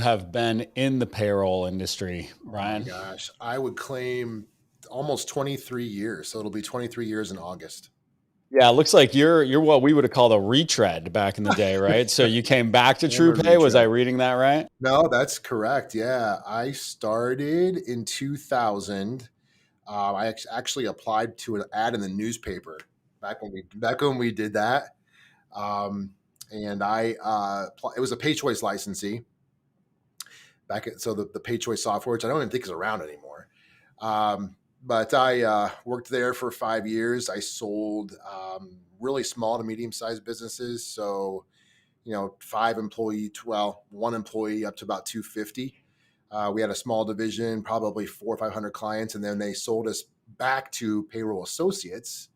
have been in the payroll industry, Oh my Bryan? gosh. I would claim almost 23 years. So it'll be 23 years in August. Yeah, it looks like you're what we would have called a retread back in the day, right? So you came back to I'm a TruPay. Was I retread. reading that right? No, that's correct. Yeah. I started in 2000. Actually applied to an ad in the newspaper back when we did that. Um, and it was a pay choice licensee so the pay choice software, which I don't even think is around anymore. But I worked there for 5 years. I sold really small to medium sized businesses. So, one employee up to about 250. We had a small division, probably 400 or 500 clients, and then they sold us back to payroll associates.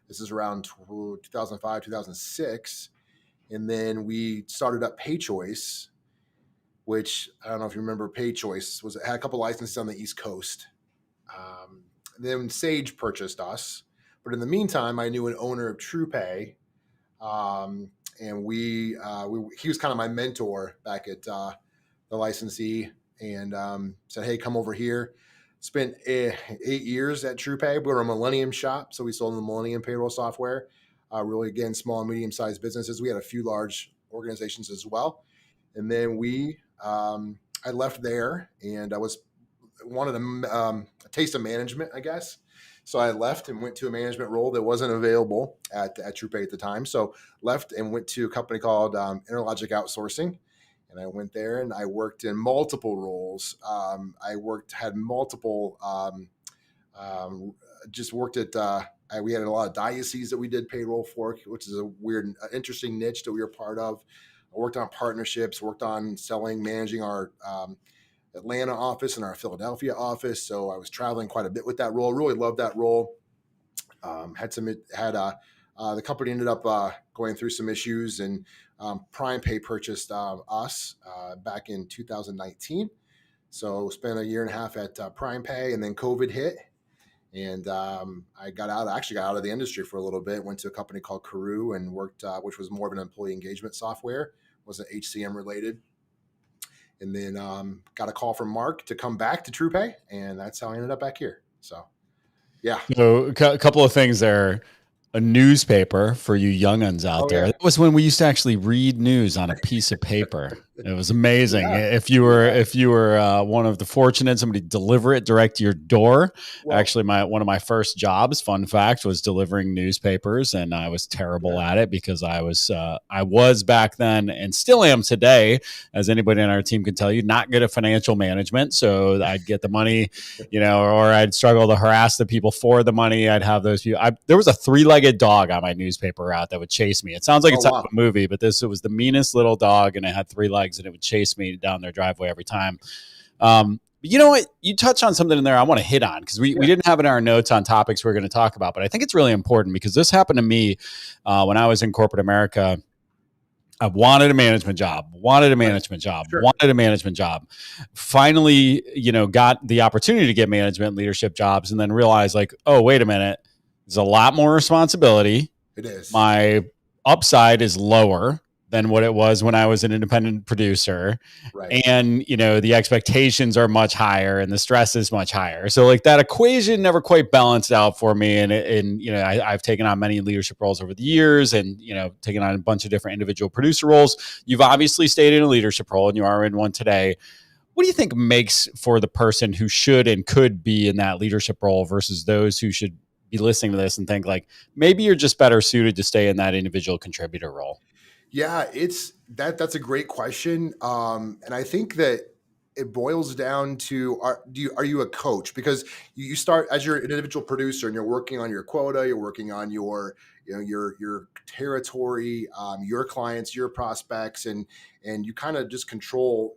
This is around 2005, 2006. And then we started up Pay Choice, which I don't know if you remember. Pay Choice had a couple licenses on the East Coast. Then Sage purchased us, but in the meantime, I knew an owner of TruPay, and he was kind of my mentor back at the licensee, and said, "Hey, come over here." Spent 8 years at TruPay. We were a Millennium shop, so we sold the Millennium payroll software. Really, again, small and medium sized businesses. We had a few large organizations as well, and then I left there, and I wanted a taste of management, I guess. So I left and went to a management role that wasn't available at TruPay at the time. So left and went to a company called Interlogic Outsourcing. And I went there and I worked in multiple roles. Had multiple, just worked at, we had a lot of dioceses that we did payroll for, which is a weird, interesting niche that we were part of. I worked on partnerships, worked on selling, managing our Atlanta office and our Philadelphia office. So I was traveling quite a bit with that role. Really loved that role. The company ended up going through some issues, and PrimePay purchased us back in 2019. So spent a year and a half at PrimePay, and then COVID hit, and I actually got out of the industry for a little bit. Went to a company called Carew and worked, which was more of an employee engagement software, wasn't HCM related. And then got a call from Mark to come back to TruPay, and that's how I ended up back here. So, yeah. So a couple of things there. A newspaper for you younguns out Oh there. yeah. That was when we used to actually read news on a piece of paper. It was amazing. Yeah. If you were one of the fortunate, somebody deliver it direct to your door. Well, Actually, one of my first jobs, fun fact, was delivering newspapers, and I was terrible at it because I was back then and still am today, as anybody on our team can tell you, not good at financial management. So I'd get the money, or I'd struggle to harass the people for the money. I'd have those people. There was a 3-legged dog on my newspaper route that would chase me. It sounds like it's out of a movie, but it was the meanest little dog, and it had 3 legs, and it would chase me down their driveway every time. But you know what? You touched on something in there I want to hit on, because we didn't have it in our notes on topics we're going to talk about, but I think it's really important because this happened to me when I was in corporate America. I wanted a management job. Finally, got the opportunity to get management leadership jobs, and then realized, like, oh, wait a minute. There's a lot more responsibility. it is. My upside is lower than what it was when I was an independent producer. Right. And, the expectations are much higher and the stress is much higher. So like that equation never quite balanced out for me. And I've taken on many leadership roles over the years and, taken on a bunch of different individual producer roles. You've obviously stayed in a leadership role and you are in one today. What do you think makes for the person who should and could be in that leadership role versus those who should be listening to this and think like, maybe you're just better suited to stay in that individual contributor role? Yeah, that's a great question. And I think that it boils down to, are you a coach? Because you start as you're an individual producer and you're working on your quota, you're working on your territory, your clients, your prospects, and you kind of just control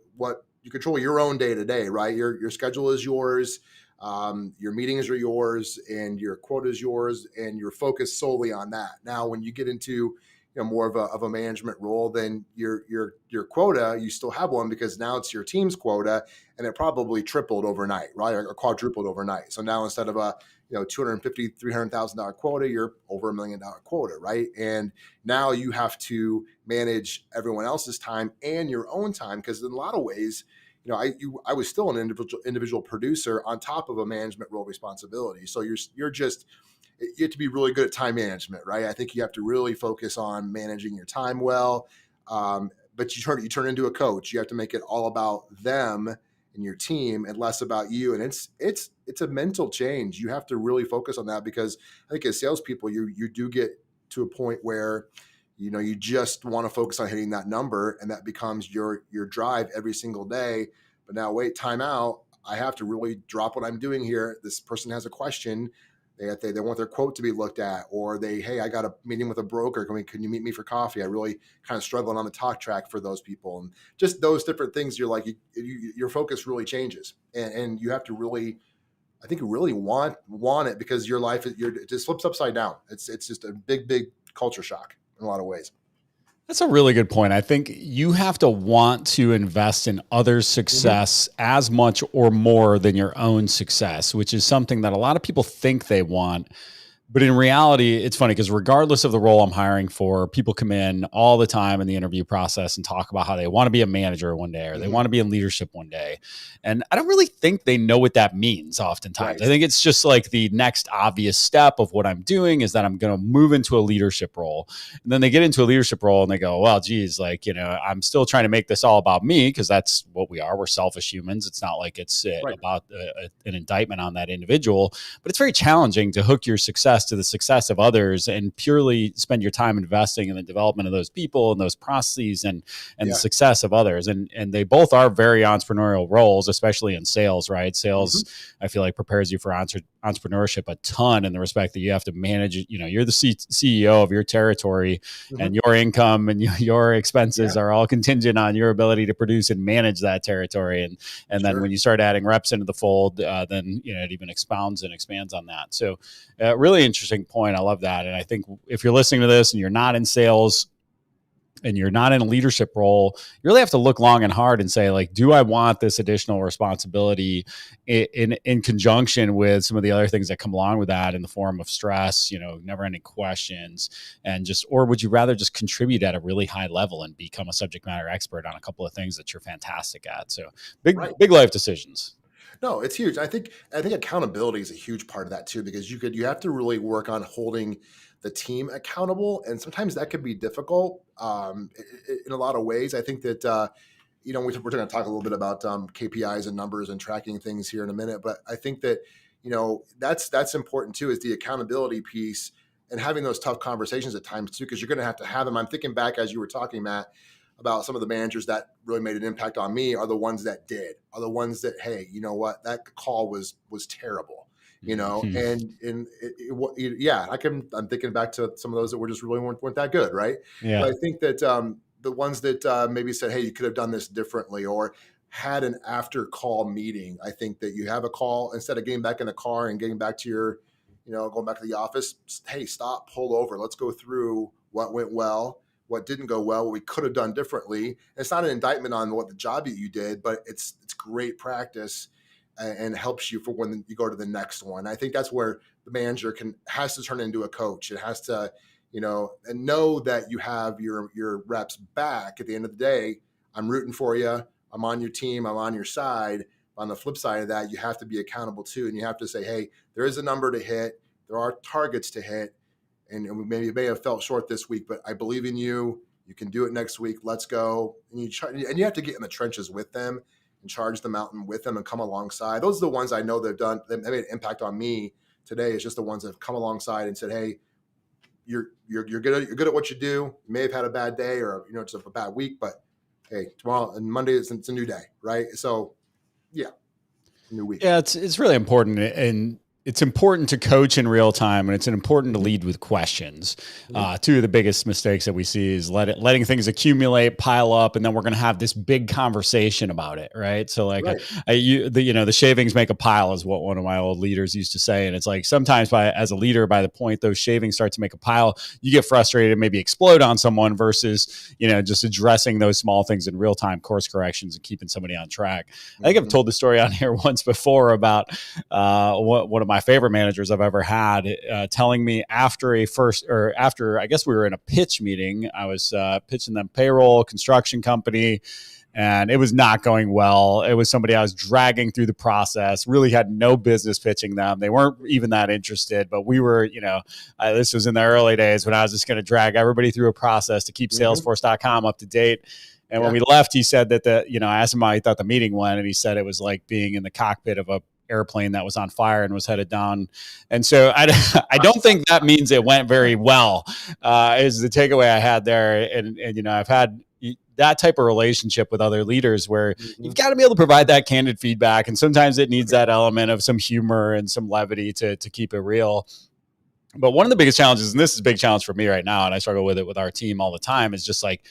your own day to day, right? Your schedule is yours. Your meetings are yours, and your quota is yours, and you're focused solely on that. Now, when you get into more of a management role, then your quota, you still have one because now it's your team's quota, and it probably tripled overnight, right, or quadrupled overnight. So now instead of a $250,000, $300,000 quota, you're over $1 million quota, right? And now you have to manage everyone else's time and your own time, because in a lot of ways, I was still an individual producer on top of a management role responsibility. So you have to be really good at time management, right? I think you have to really focus on managing your time well. But you turn into a coach. You have to make it all about them and your team and less about you. And it's a mental change. You have to really focus on that, because I think as salespeople, you do get to a point where you just want to focus on hitting that number, and that becomes your drive every single day. But now, wait, time out. I have to really drop what I'm doing here. This person has a question. They want their quote to be looked at, or hey, I got a meeting with a broker. Can you meet me for coffee? I really kind of struggling on the talk track for those people, and just those different things. You're like, your focus really changes, and you have to really, I think, you really want it, because your life it just flips upside down. It's just a big culture shock in a lot of ways. That's a really good point. I think you have to want to invest in others' success as much or more than your own success, which is something that a lot of people think they want. But in reality, it's funny because regardless of the role I'm hiring for, people come in all the time in the interview process and talk about how they want to be a manager one day, or they want to be in leadership one day. And I don't really think they know what that means oftentimes. Right. I think it's just like the next obvious step of what I'm doing is that I'm going to move into a leadership role. And then they get into a leadership role and they go, well, geez, I'm still trying to make this all about me, because that's what we are. We're selfish humans. It's not like it's about an indictment on that individual, but it's very challenging to hook your success to the success of others and purely spend your time investing in the development of those people and those processes and the success of others. And they both are very entrepreneurial roles, especially in sales, right? Sales, I feel like, prepares you for entrepreneurship a ton, in the respect that you have to manage it. You're the CEO of your territory, and your income and your expenses are all contingent on your ability to produce and manage that territory. And then when you start adding reps into the fold, then it even expounds and expands on that. So really interesting point. I love that. And I think if you're listening to this and you're not in sales and you're not in a leadership role, you really have to look long and hard and say, like, do I want this additional responsibility in conjunction with some of the other things that come along with that, in the form of stress, never ending questions, and or would you rather just contribute at a really high level and become a subject matter expert on a couple of things that you're fantastic at? So big life decisions. No, it's huge. I think accountability is a huge part of that too, because you have to really work on holding the team accountable, and sometimes that can be difficult in a lot of ways. I think that we're going to talk a little bit about KPIs and numbers and tracking things here in a minute, but I think that that's important too, is the accountability piece, and having those tough conversations at times too, because you're going to have them. I'm thinking back as you were talking, Matt, about some of the managers that really made an impact on me are the ones that are the ones that, hey, you know what, that call was terrible, and I'm thinking back to some of those that were just really weren't that good. Right. Yeah. But I think that the ones that maybe said, hey, you could have done this differently, or had an after call meeting. I think that you have a call, instead of getting back in the car and getting back to your, going back to the office. Hey, stop, pull over. Let's go through what went well, what didn't go well, what we could have done differently. And it's not an indictment on what the job that you did, but it's great practice and helps you for when you go to the next one. I think that's where the manager has to turn into a coach. It has to, and know that you have your reps back at the end of the day. I'm rooting for you. I'm on your team. I'm on your side. On the flip side of that, you have to be accountable too. And you have to say, hey, there is a number to hit. There are targets to hit. And we may have felt short this week, but I believe in you. You can do it next week. Let's go. And you have to get in the trenches with them and charge the mountain with them and come alongside. Those are the ones I know that made an impact on me today. It's just the ones that have come alongside and said, hey, you're good at what you do. You may have had a bad day, or it's a bad week, but hey, tomorrow and Monday it's a new day, right? So yeah, new week. Yeah, it's really important, and it's important to coach in real time, and it's important to lead with questions. Two of the biggest mistakes that we see is letting things accumulate, pile up, and then we're going to have this big conversation about it, right? So the shavings make a pile is what one of my old leaders used to say, and it's like sometimes as a leader, by the point those shavings start to make a pile, you get frustrated and maybe explode on someone versus just addressing those small things in real time, course corrections, and keeping somebody on track. I think I've told the story on here once before about one of my favorite managers I've ever had telling me after I guess we were in a pitch meeting. I was pitching them payroll, construction company, and it was not going well. It was somebody I was dragging through the process, really had no business pitching them. They weren't even that interested, but we were, this was in the early days when I was just going to drag everybody through a process to keep Salesforce.com up to date. And when we left, he said that I asked him how he thought the meeting went, and he said it was like being in the cockpit of a airplane that was on fire and was headed down. And so I don't think that means it went very well, is the takeaway I had there. And I've had that type of relationship with other leaders where you've got to be able to provide that candid feedback. And sometimes it needs that element of some humor and some levity to keep it real. But one of the biggest challenges, and this is a big challenge for me right now, and I struggle with it with our team all the time, is just like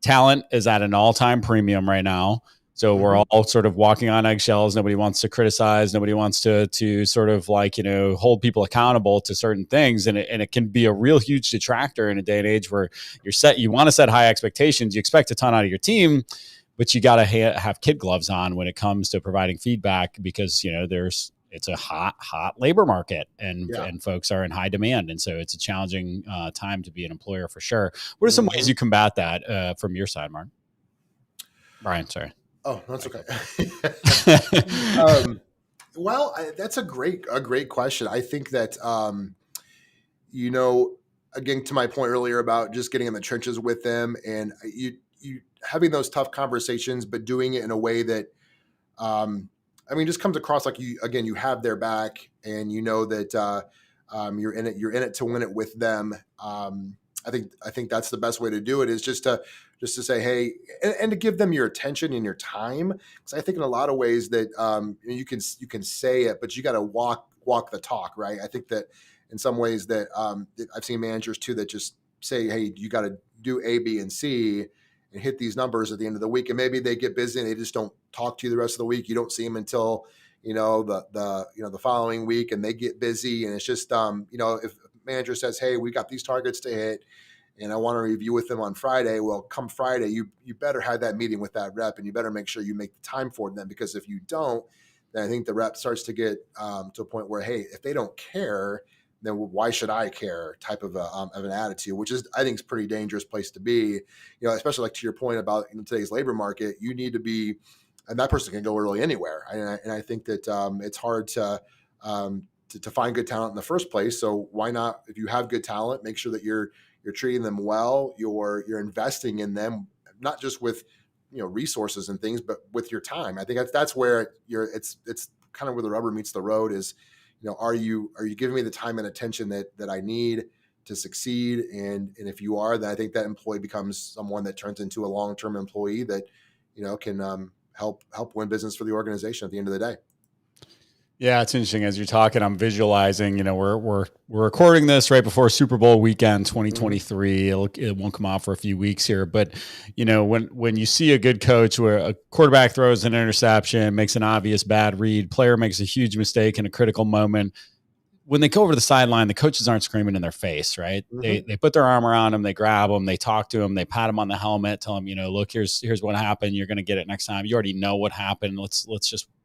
talent is at an all-time premium right now. So we're all sort of walking on eggshells. Nobody wants to criticize. Nobody wants to sort of like, hold people accountable to certain things. And it can be a real huge detractor in a day and age where you want to set high expectations. You expect a ton out of your team, but you got to have kid gloves on when it comes to providing feedback because, it's a hot labor market and folks are in high demand. And so it's a challenging time to be an employer for sure. What are some ways you combat that from your side, Mark? Bryan, sorry. Oh, that's okay. Well, that's a great question. I think that, again, to my point earlier about just getting in the trenches with them and you having those tough conversations, but doing it in a way that, just comes across like you have their back and that you're in it to win it with them. I think that's the best way to do it is just to say, hey, and to give them your attention and your time. Because I think in a lot of ways that you can say it, but you got to walk the talk, right? I think that in some ways that I've seen managers too that just say, hey, you got to do A, B, and C and hit these numbers at the end of the week. And maybe they get busy and they just don't talk to you the rest of the week. You don't see them until the following week, and they get busy. And it's just if a manager says, hey, we got these targets to hit and I want to review with them on Friday. Well, come Friday, you better have that meeting with that rep and you better make sure you make the time for them, because if you don't, then I think the rep starts to get to a point where, hey, if they don't care, then why should I care type of an attitude, which is, I think, is a pretty dangerous place to be, especially like to your point about today's labor market. You need to be, and that person can go really anywhere. And I think that it's hard to find good talent in the first place. So why not, if you have good talent, make sure that you're treating them well, you're investing in them, not just with resources and things, but with your time. I think that's where it's kind of where the rubber meets the road is, are you giving me the time and attention that I need to succeed? And if you are, then I think that employee becomes someone that turns into a long-term employee that can help win business for the organization at the end of the day. Yeah, it's interesting. As you're talking, I'm visualizing, we're recording this right before Super Bowl weekend 2023. It won't come out for a few weeks here. But, when you see a good coach where a quarterback throws an interception, makes an obvious bad read, player makes a huge mistake in a critical moment, when they go over to the sideline, the coaches aren't screaming in their face, right? They put their arm around them, they grab them, they talk to them, they pat them on the helmet, tell them, look, here's what happened. You're going to get it next time. You already know what happened.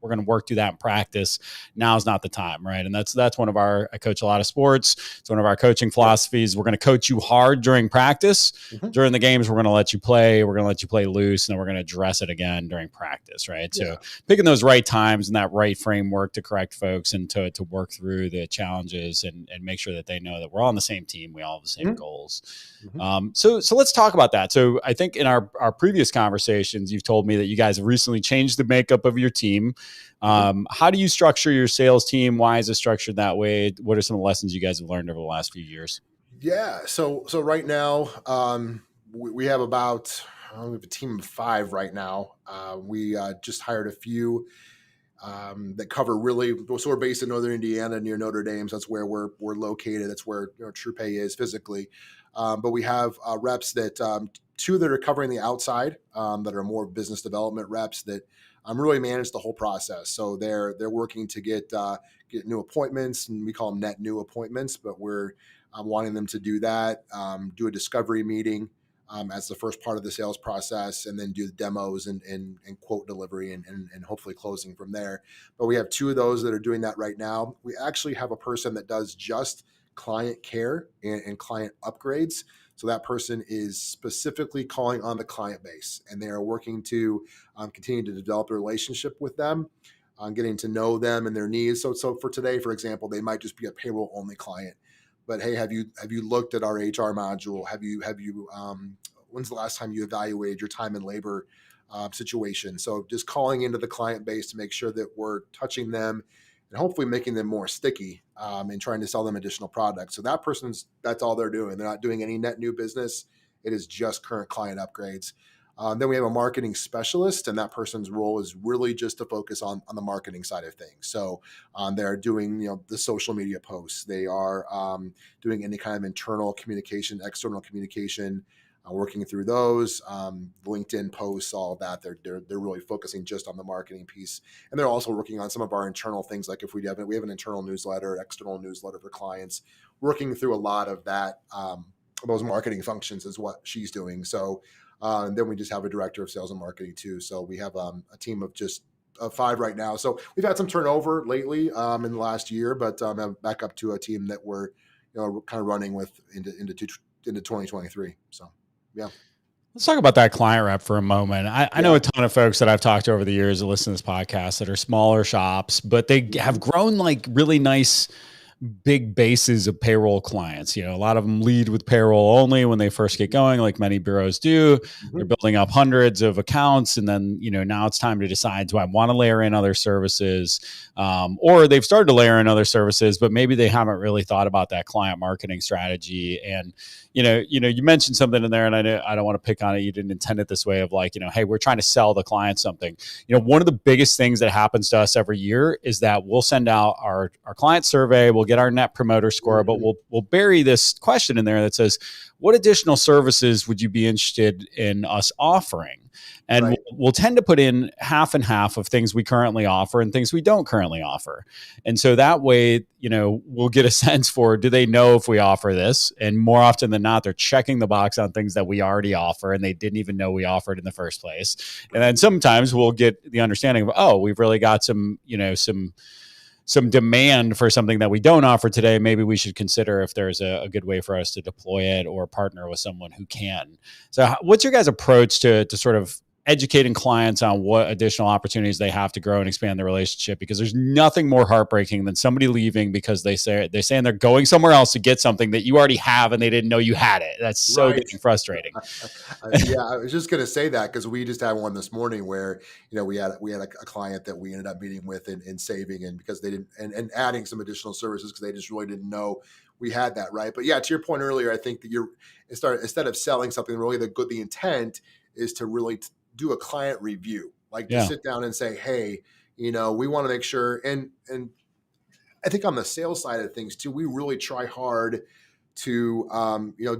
We're going to work through that in practice. Now's not the time, right? And that's one of I coach a lot of sports. It's one of our coaching philosophies. We're going to coach you hard during practice. During the games, we're going to let you play. We're going to let you play loose, and then we're going to address it again during practice, right? So picking those right times and that right framework to correct folks and to work through the challenges and make sure that they know that we're all on the same team. We all have the same goals. So let's talk about that. So I think in our previous conversations, you've told me that you guys have recently changed the makeup of your team. How do you structure your sales team? Why is it structured that way? What are some of the lessons you guys have learned over the last few years? Yeah. So right now, we have we have a team of 5 right now. We just hired a few that cover really. So we're based in Northern Indiana near Notre Dame. So that's where we're located. That's where TruPay is physically. But we have reps that 2 that are covering the outside that are more business development reps that really manage the whole process. So they're working to get new appointments, and we call them net new appointments. But we're wanting them to do that, do a discovery meeting as the first part of the sales process, and then do the demos and quote delivery and hopefully closing from there. But we have 2 of those that are doing that right now. We actually have a person that does just client care and client upgrades. So that person is specifically calling on the client base, and they are working to continue to develop a relationship with them, getting to know them and their needs. So for today, for example, they might just be a payroll only client. But hey, have you looked at our HR module? When's the last time you evaluated your time and labor situation? So just calling into the client base to make sure that we're touching them and hopefully making them more sticky, and trying to sell them additional products. So that's all they're doing. They're not doing any net new business. It is just current client upgrades. Then we have a marketing specialist, and that person's role is really just to focus on the marketing side of things. So they're doing the social media posts. They are doing any kind of internal communication, external communication, working through those, LinkedIn posts, all of that. They're really focusing just on the marketing piece, and they're also working on some of our internal things. Like if we have an internal newsletter, external newsletter for clients, working through a lot of that. Those marketing functions is what she's doing. So then we just have a director of sales and marketing too. So we have a team of just 5 right now. So we've had some turnover lately in the last year, but back up to a team that we're kind of running with into 2023. So. Yeah. Let's talk about that client rep for a moment. I know a ton of folks that I've talked to over the years that listen to this podcast that are smaller shops, but they have grown like really nice big bases of payroll clients. A lot of them lead with payroll only when they first get going, like many bureaus do. They're building up hundreds of accounts. And then, now it's time to decide, do I want to layer in other services? Or they've started to layer in other services, but maybe they haven't really thought about that client marketing strategy. And, you mentioned something in there, and I don't want to pick on it. You didn't intend it this way of like, hey, we're trying to sell the client something. One of the biggest things that happens to us every year is that we'll send out our client survey. We'll get our net promoter score, but we'll bury this question in there that says, what additional services would you be interested in us offering? And we'll tend to put in half and half of things we currently offer and things we don't currently offer. And so that way, we'll get a sense for, do they know if we offer this? And more often than not, they're checking the box on things that we already offer and they didn't even know we offered in the first place. And then sometimes we'll get the understanding of, oh, we've really got some demand for something that we don't offer today. Maybe we should consider if there's a good way for us to deploy it or partner with someone who can. So what's your guys' approach to sort of educating clients on what additional opportunities they have to grow and expand the relationship? Because there's nothing more heartbreaking than somebody leaving because they're saying they're going somewhere else to get something that you already have and they didn't know you had it. That's so getting frustrating. Yeah, I was just going to say that because we just had one this morning where we had a client that we ended up meeting with and saving, and because they didn't and adding some additional services because they just really didn't know we had that, right? But yeah, to your point earlier, I think that instead of selling something, really the intent is to really do a client review, like to sit down and say, hey, we want to make sure. And I think on the sales side of things too, we really try hard to,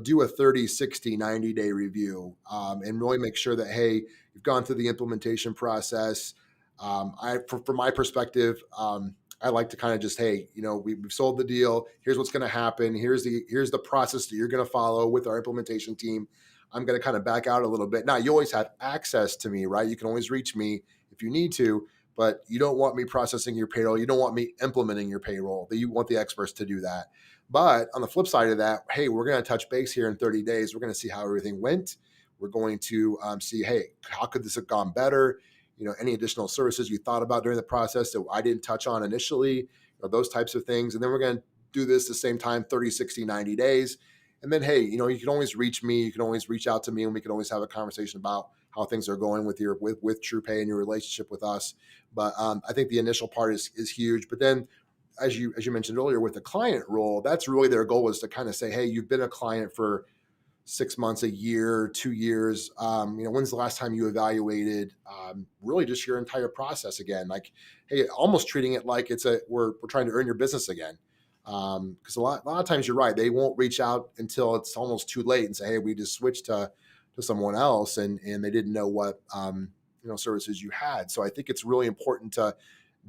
do a 30, 60, 90-day review, and really make sure that, hey, you've gone through the implementation process. From my perspective, I like to kind of just, hey, we've sold the deal. Here's what's going to happen. Here's the process that you're going to follow with our implementation team. I'm going to kind of back out a little bit. Now, you always have access to me, right? You can always reach me if you need to, but you don't want me processing your payroll. You don't want me implementing your payroll. You want the experts to do that. But on the flip side of that, hey, we're going to touch base here in 30 days. We're going to see how everything went. We're going to see, hey, how could this have gone better? Any additional services you thought about during the process that I didn't touch on initially, those types of things. And then we're going to do this the same time, 30, 60, 90 days. And then, hey, you can always reach me. You can always reach out to me, and we can always have a conversation about how things are going with TruPay and your relationship with us. But I think the initial part is huge. But then, as you mentioned earlier, with the client role, that's really their goal, is to kind of say, hey, you've been a client for 6 months, a year, 2 years. When's the last time you evaluated really just your entire process again? Like, hey, almost treating it like we're trying to earn your business again. Because a lot of times you're right, they won't reach out until it's almost too late and say, hey, we just switched to someone else, and they didn't know what services you had. So I think it's really important to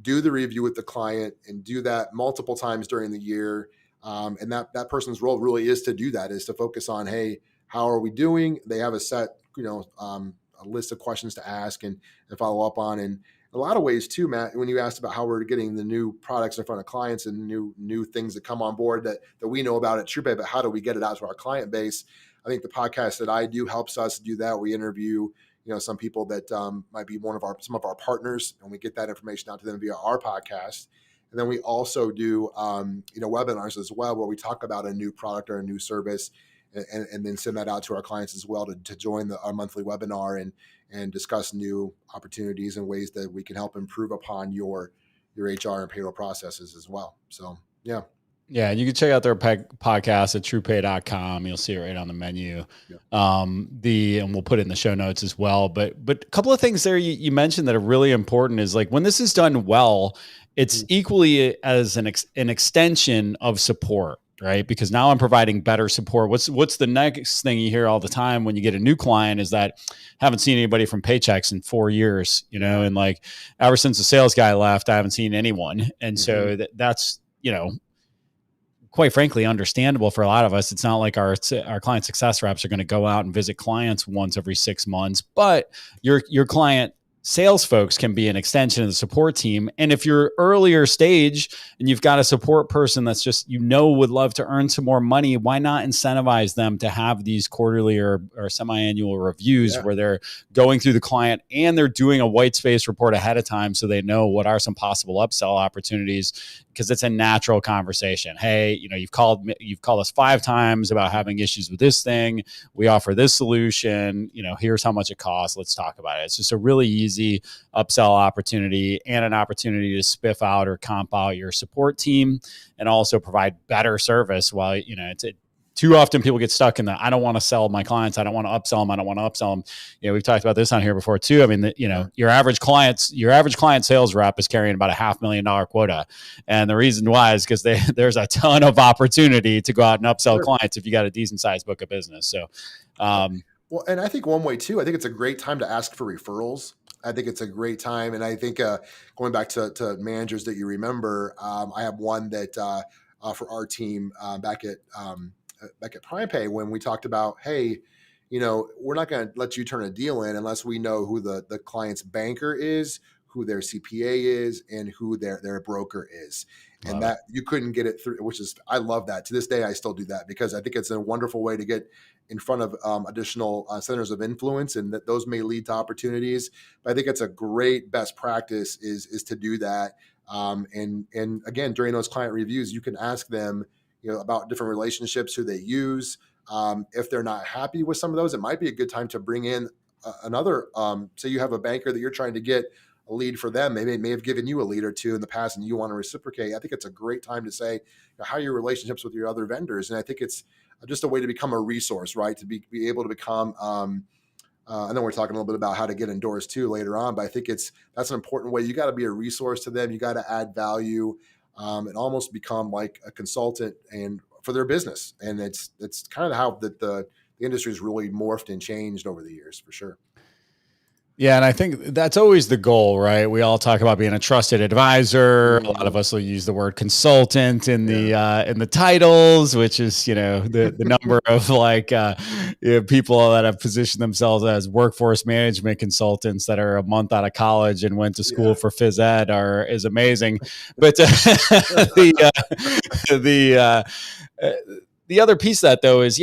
do the review with the client and do that multiple times during the year. And that person's role really is to do that, is to focus on, hey, how are we doing? They have a set, a list of questions to ask and follow up on. And a lot of ways too, Matt, when you asked about how we're getting the new products in front of clients and new things that come on board that we know about at TruPay, but how do we get it out to our client base? I think the podcast that I do helps us do that. We interview, some people that might be some of our partners, and we get that information out to them via our podcast. And then we also do, webinars as well, where we talk about a new product or a new service, and then send that out to our clients as well to join our monthly webinar and discuss new opportunities and ways that we can help improve upon your HR and payroll processes as well. So, yeah. Yeah, and you can check out their podcast at TruPay.com. You'll see it right on the menu. Yeah. And we'll put it in the show notes as well. But a couple of things there you mentioned that are really important is like when this is done well, it's equally as an extension of support, right? Because now I'm providing better support. What's the next thing you hear all the time when you get a new client is that haven't seen anybody from Paychex in 4 years, and like ever since the sales guy left, I haven't seen anyone. And so that's, quite frankly, understandable for a lot of us. It's not like our client success reps are going to go out and visit clients once every 6 months, but your client sales folks can be an extension of the support team. And if you're earlier stage and you've got a support person that's just, would love to earn some more money, why not incentivize them to have these quarterly or semi-annual reviews where they're going through the client and they're doing a white space report ahead of time so they know what are some possible upsell opportunities, because it's a natural conversation. Hey, you've called us 5 times about having issues with this thing. We offer this solution. Here's how much it costs. Let's talk about it. It's just a really easy upsell opportunity and an opportunity to spiff out or comp out your support team and also provide better service while, too often people get stuck in the, I don't want to sell my clients. I don't want to upsell them. I don't want to upsell them. We've talked about this on here before too. I mean, your average client sales rep is carrying about $500,000 quota. And the reason why is because there's a ton of opportunity to go out and upsell clients if you got a decent sized book of business. So, well, and I think one way too, I think it's a great time to ask for referrals. I think it's a great time. And I think going back to managers that you remember, I have one that for our team back at TruPay, when we talked about, hey, we're not going to let you turn a deal in unless we know who the client's banker is, who their CPA is, and who their broker is. And that you couldn't get it through, which is, I love that. To this day, I still do that because I think it's a wonderful way to get in front of additional centers of influence, and that those may lead to opportunities. But I think it's a great best practice is to do that. And again, during those client reviews, you can ask them, about different relationships, who they use. If they're not happy with some of those, it might be a good time to bring in another. Say you have a banker that you're trying to get a lead for them. Maybe may have given you a lead or two in the past and you want to reciprocate. I think it's a great time to say, how are your relationships with your other vendors? And I think it's just a way to become a resource, right? To be able to become, I know we're talking a little bit about how to get endorsed too later on, but I think that's an important way. You got to be a resource to them. You got to add value and almost become like a consultant and for their business. And it's kind of how the industry has really morphed and changed over the years, for sure. Yeah. And I think that's always the goal, right? We all talk about being a trusted advisor. A lot of us will use the word consultant in the titles, which is, the number of people that have positioned themselves as workforce management consultants that are a month out of college and went to school for phys ed is amazing. But the other piece of that, though, is,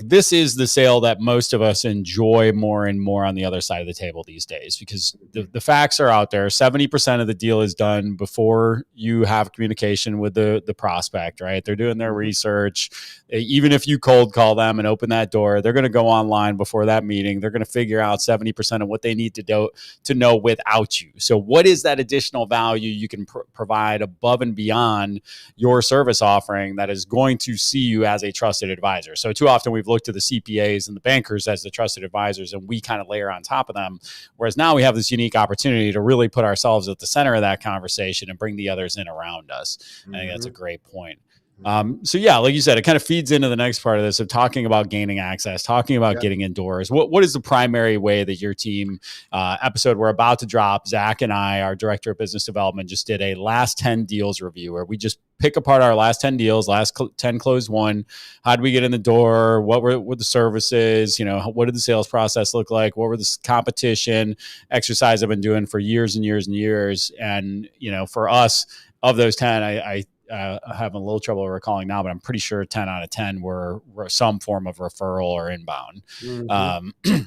this is the sale that most of us enjoy more and more on the other side of the table these days, because the facts are out there. 70% of the deal is done before you have communication with the prospect, right? They're doing their research. Even if you cold call them and open that door, they're going to go online before that meeting. They're going to figure out 70% of what they need to know without you. So what is that additional value you can provide above and beyond your service offering that is going to see you as a trusted advisor? So too often we've looked to the CPAs and the bankers as the trusted advisors, and we kind of layer on top of them. Whereas now we have this unique opportunity to really put ourselves at the center of that conversation and bring the others in around us. I think that's a great point. So like you said, it kind of feeds into the next part of this of talking about gaining access, talking about getting indoors. What is the primary way that your team episode we're about to drop? Zach and I, our director of business development, just did a last 10 deals review where we just pick apart our last 10 deals, last 10 closed won. How did we get in the door? What were the services? What did the sales process look like? What were the competition? Exercise I've been doing for years and years and years. And, for us, of those 10, I having a little trouble recalling now, but I'm pretty sure 10 out of 10 were some form of referral or inbound. Mm-hmm.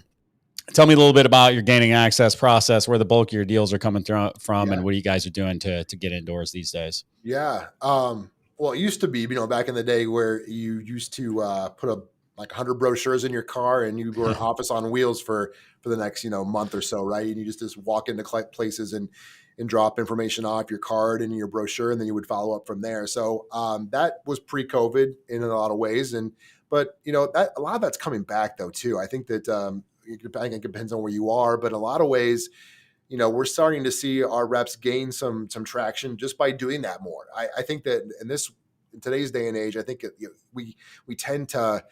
Tell me a little bit about your gaining access process, where the bulk of your deals are coming from, and what you guys are doing to get indoors these days. Yeah. Well, it used to be, back in the day where you used to put 100 brochures in your car and you were an office on wheels for the next, month or so, right? And you just walk into places and drop information off your card and your brochure, and then you would follow up from there. So that was pre-COVID in a lot of ways. But that a lot of that's coming back though, too. I think that it depends on where you are, but a lot of ways, we're starting to see our reps gain some traction just by doing that more. I think that in today's day and age, I think we tend to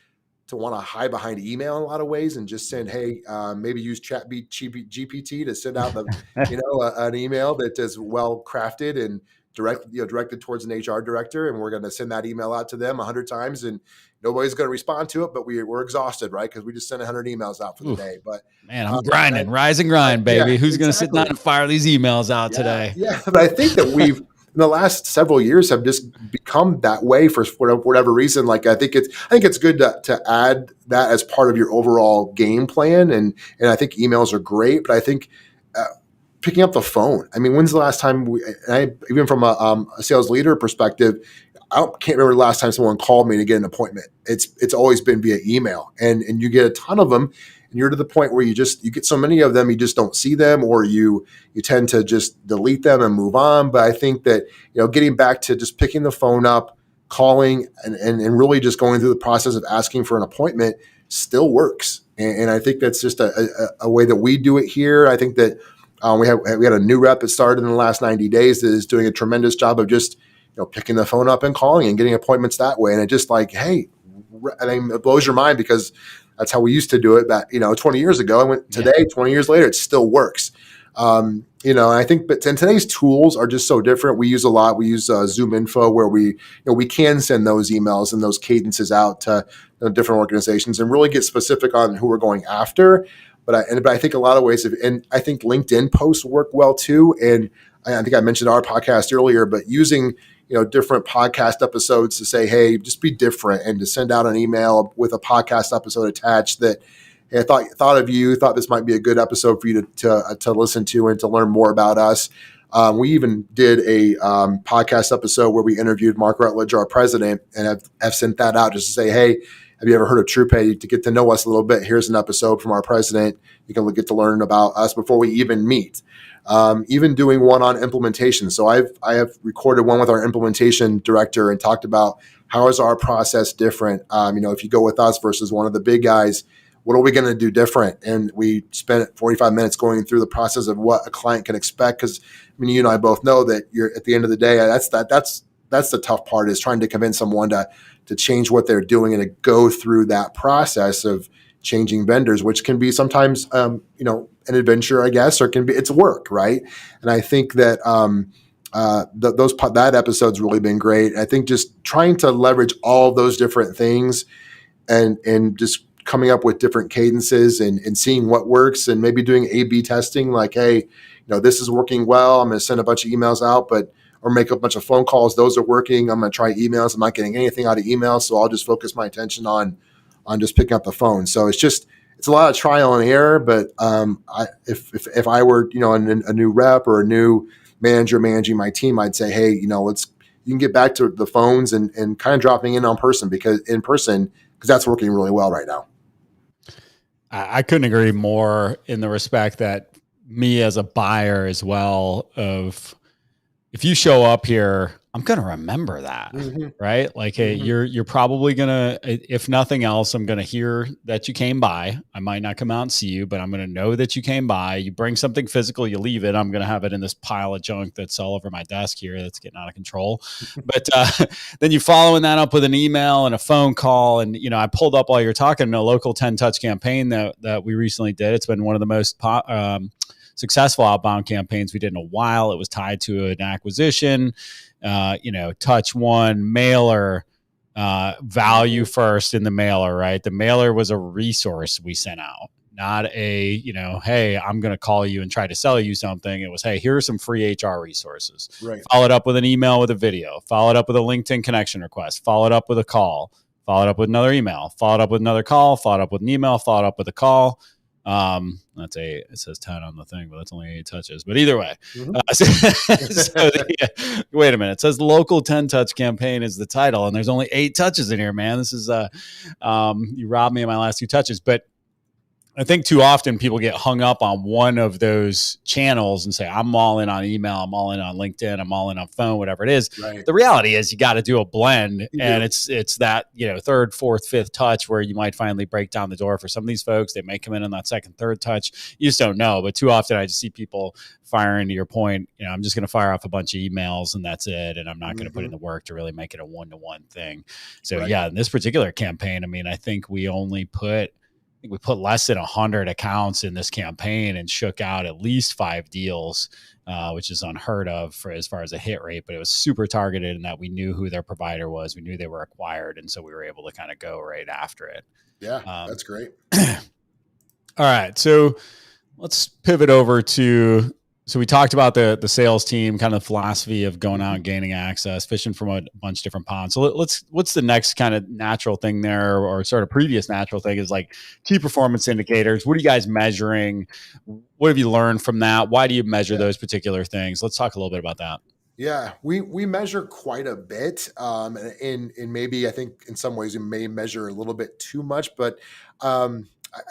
want to hide behind email in a lot of ways and just send, hey, maybe use GPT to send out an email that is well crafted and directed towards an HR director, and we're going to send that email out to them 100 times, and nobody's going to respond to it, but we're exhausted, right? Because we just sent 100 emails out for the day. But man, I'm grinding, rise and grind, baby. Who's going to sit down and fire these emails out today? Yeah, but I think that we've in the last several years have just become that way for whatever reason. Like I think it's good to add that as part of your overall game plan, and I think emails are great, but I think picking up the phone. I mean, when's the last time even from a sales leader perspective, I can't remember the last time someone called me to get an appointment. It's always been via email, and you get a ton of them, and you're to the point where you get so many of them, you just don't see them, or you tend to just delete them and move on. But I think that, getting back to just picking the phone up, calling, and really just going through the process of asking for an appointment still works. And I think that's just a way that we do it here. I think that we had a new rep that started in the last 90 days that is doing a tremendous job of just picking the phone up and calling and getting appointments that way. And it just hey, I mean, it blows your mind because that's how we used to do it back, 20 years ago. And today, 20 years later, it still works. And I think, but today's tools are just so different. We use a lot. We use Zoom Info, where we can send those emails and those cadences out to different organizations and really get specific on who we're going after. But I think a lot of ways, and I think LinkedIn posts work well too. And I think I mentioned our podcast earlier, but using different podcast episodes to say, hey, just be different, and to send out an email with a podcast episode attached that, hey, I thought of you, thought this might be a good episode for you to listen to and to learn more about us. We even did a podcast episode where we interviewed Mark Rutledge, our president, and I've sent that out just to say, hey, have you ever heard of TruPay? To get to know us a little bit, here's an episode from our president. You can get to learn about us before we even meet. Even doing one on implementation. So I have recorded one with our implementation director and talked about how is our process different. If you go with us versus one of the big guys, what are we going to do different? And we spent 45 minutes going through the process of what a client can expect. Because you and I both know that you're at the end of the day, that's the tough part, is trying to convince someone to change what they're doing and to go through that process of changing vendors, which can be sometimes, an adventure, I guess, or it's work, right? And I think that that episode's really been great. I think just trying to leverage all those different things and just coming up with different cadences and seeing what works, and maybe doing A/B testing, like, hey, this is working well. I'm going to send a bunch of emails out, or make a bunch of phone calls. Those are working. I'm going to try emails. I'm not getting anything out of emails, so I'll just focus my attention on just picking up the phone. So it's a lot of trial and error. But if I were a new rep or a new manager managing my team, I'd say, hey, you can get back to the phones and kind of dropping in person because that's working really well right now. I couldn't agree more, in the respect that me as a buyer as well, of if you show up here, I'm going to remember that, right? Like, hey, you're probably going to, if nothing else, I'm going to hear that you came by. I might not come out and see you, but I'm going to know that you came by. You bring something physical, you leave it. I'm going to have it in this pile of junk that's all over my desk here that's getting out of control. But then you following that up with an email and a phone call. And, I pulled up while you're talking, a local 10 touch campaign that we recently did. It's been one of the most successful outbound campaigns we did in a while. It was tied to an acquisition. touch one, mailer, value first in the mailer, right? The mailer was a resource we sent out, not a, hey, I'm going to call you and try to sell you something. It was, hey, here are some free HR resources. Right. Followed up with an email with a video, followed up with a LinkedIn connection request, followed up with a call, followed up with another email, followed up with another call, followed up with an email, followed up with a call. It says 10 on the thing, but that's only 8 touches. But either way, wait a minute. It says local 10 touch campaign is the title, and there's only 8 touches in here, man. This is you robbed me of my last 2 touches. But I think too often people get hung up on one of those channels and say, I'm all in on email, I'm all in on LinkedIn, I'm all in on phone, whatever it is. Right. The reality is you got to do a blend, and it's that, third, fourth, fifth touch where you might finally break down the door for some of these folks. They may come in on that second, third touch. You just don't know. But too often I just see people firing, to your point, I'm just going to fire off a bunch of emails and that's it. And I'm not going to put in the work to really make it a one-to-one thing. So yeah, in this particular campaign, I think we put less than 100 accounts in this campaign and shook out at least 5 deals, which is unheard of for as far as a hit rate, but it was super targeted in that we knew who their provider was. We knew they were acquired. And so we were able to kind of go right after it. Yeah, that's great. All right. So let's pivot over to, so we talked about the sales team, kind of philosophy of going out and gaining access, fishing from a bunch of different ponds. So what's the next kind of natural thing there, or sort of previous natural thing is like key performance indicators. What are you guys measuring? What have you learned from that? Why do you measure those particular things? Let's talk a little bit about that. Yeah, we measure quite a bit. And maybe I think in some ways we may measure a little bit too much, but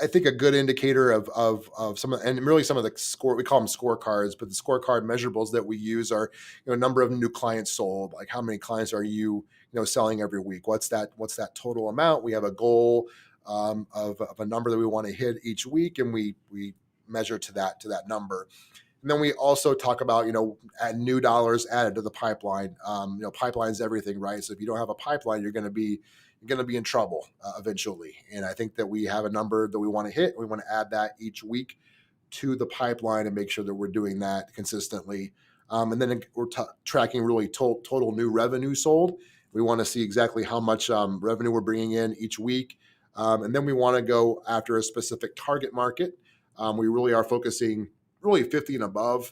I think a good indicator of some of, and really some of the score, we call them scorecards, but the scorecard measurables that we use are, number of new clients sold, like how many clients are you selling every week? What's that total amount? We have a goal of a number that we want to hit each week, and we measure to that number. And then we also talk about, add new dollars added to the pipeline. Pipeline's everything, right? So if you don't have a pipeline, you're going to be in trouble eventually. And I think that we have a number that we want to hit. We want to add that each week to the pipeline and make sure that we're doing that consistently. And then we're tracking really total new revenue sold. We want to see exactly how much revenue we're bringing in each week. And then we want to go after a specific target market. We really are focusing really 50 and above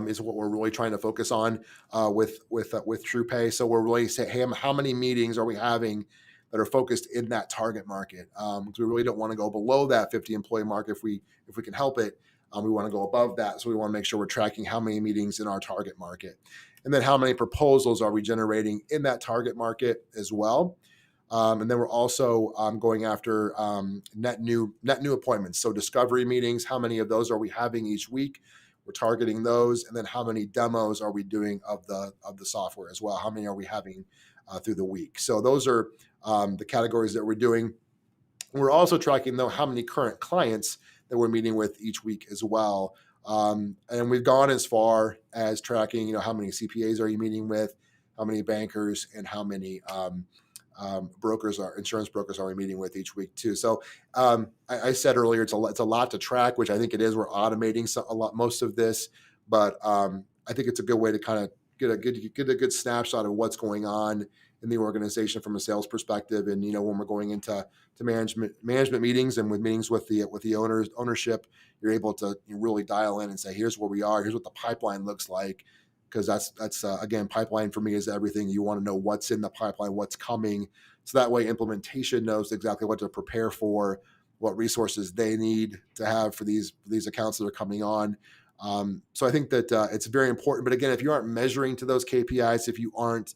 is what we're really trying to focus on with TruPay. So we're really saying, hey, how many meetings are we having that are focused in that target market? Because we really don't want to go below that 50 employee mark if we can help it. We want to go above that. So we want to make sure we're tracking how many meetings in our target market. And then how many proposals are we generating in that target market as well. And then we're also going after net new appointments. So discovery meetings, how many of those are we having each week? We're targeting those. And then how many demos are we doing of the software as well? How many are we having through the week? So those are the categories that we're doing. We're also tracking, though, how many current clients that we're meeting with each week as well. And we've gone as far as tracking, how many CPAs are you meeting with, how many bankers, and how many insurance brokers are we meeting with each week too. So I said earlier, it's a lot to track, which I think it is. We're automating most of this, but I think it's a good way to kind of get a good snapshot of what's going on in the organization from a sales perspective. And when we're going into management meetings and with meetings with the ownership, you're able to really dial in and say, here's where we are, here's what the pipeline looks like. Because that's again, pipeline for me is everything. You want to know what's in the pipeline, what's coming. So that way implementation knows exactly what to prepare for, what resources they need to have for these accounts that are coming on. So I think that it's very important. But again, if you aren't measuring to those KPIs, if you aren't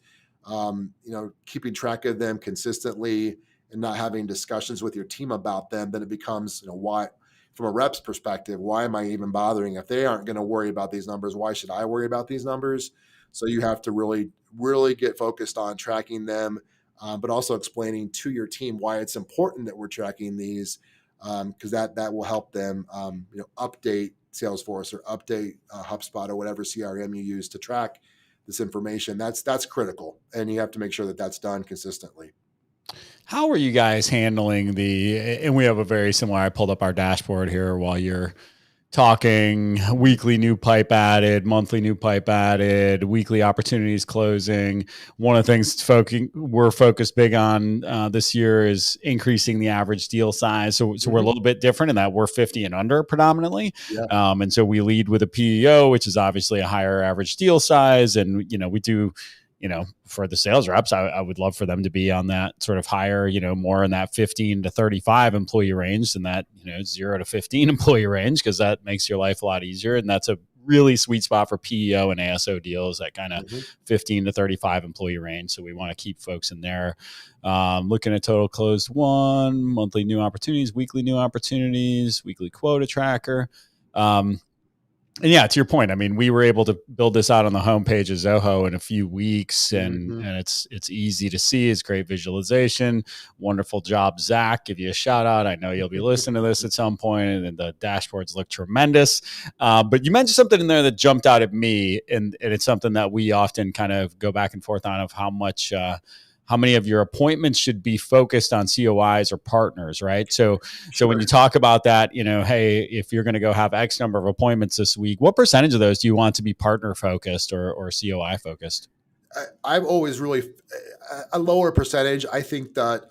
keeping track of them consistently and not having discussions with your team about them, then it becomes, why, from a rep's perspective, why am I even bothering? If they aren't going to worry about these numbers, why should I worry about these numbers? So you have to really, really get focused on tracking them, but also explaining to your team why it's important that we're tracking these, because that will help them, update Salesforce or update HubSpot or whatever CRM you use to track this information. That's critical, and you have to make sure that that's done consistently. How are you guys handling and we have a very similar, I pulled up our dashboard here while you're talking weekly new pipe added, monthly new pipe added, weekly opportunities closing. One of the things we're focused big on this year is increasing the average deal size. So we're a little bit different in that we're 50 and under predominantly. Yeah. And so we lead with a PEO, which is obviously a higher average deal size. And, we do, for the sales reps, I would love for them to be on that sort of higher, more in that 15 to 35 employee range than that, 0 to 15 employee range, because that makes your life a lot easier. And that's a really sweet spot for PEO and ASO deals, that kind of 15 to 35 employee range. So we want to keep folks in there. Looking at total closed won, monthly new opportunities, weekly new opportunities, weekly quota tracker. And yeah, to your point, I mean, we were able to build this out on the homepage of Zoho in a few weeks, and it's easy to see. It's great visualization. Wonderful job, Zach. Give you a shout out. I know you'll be listening to this at some point, and the dashboards look tremendous. But you mentioned something in there that jumped out at me, and it's something that we often kind of go back and forth on, of how many of your appointments should be focused on COIs or partners, right? So when you talk about that, hey, if you're going to go have X number of appointments this week, what percentage of those do you want to be partner focused or COI focused? I'm always really a lower percentage. I think that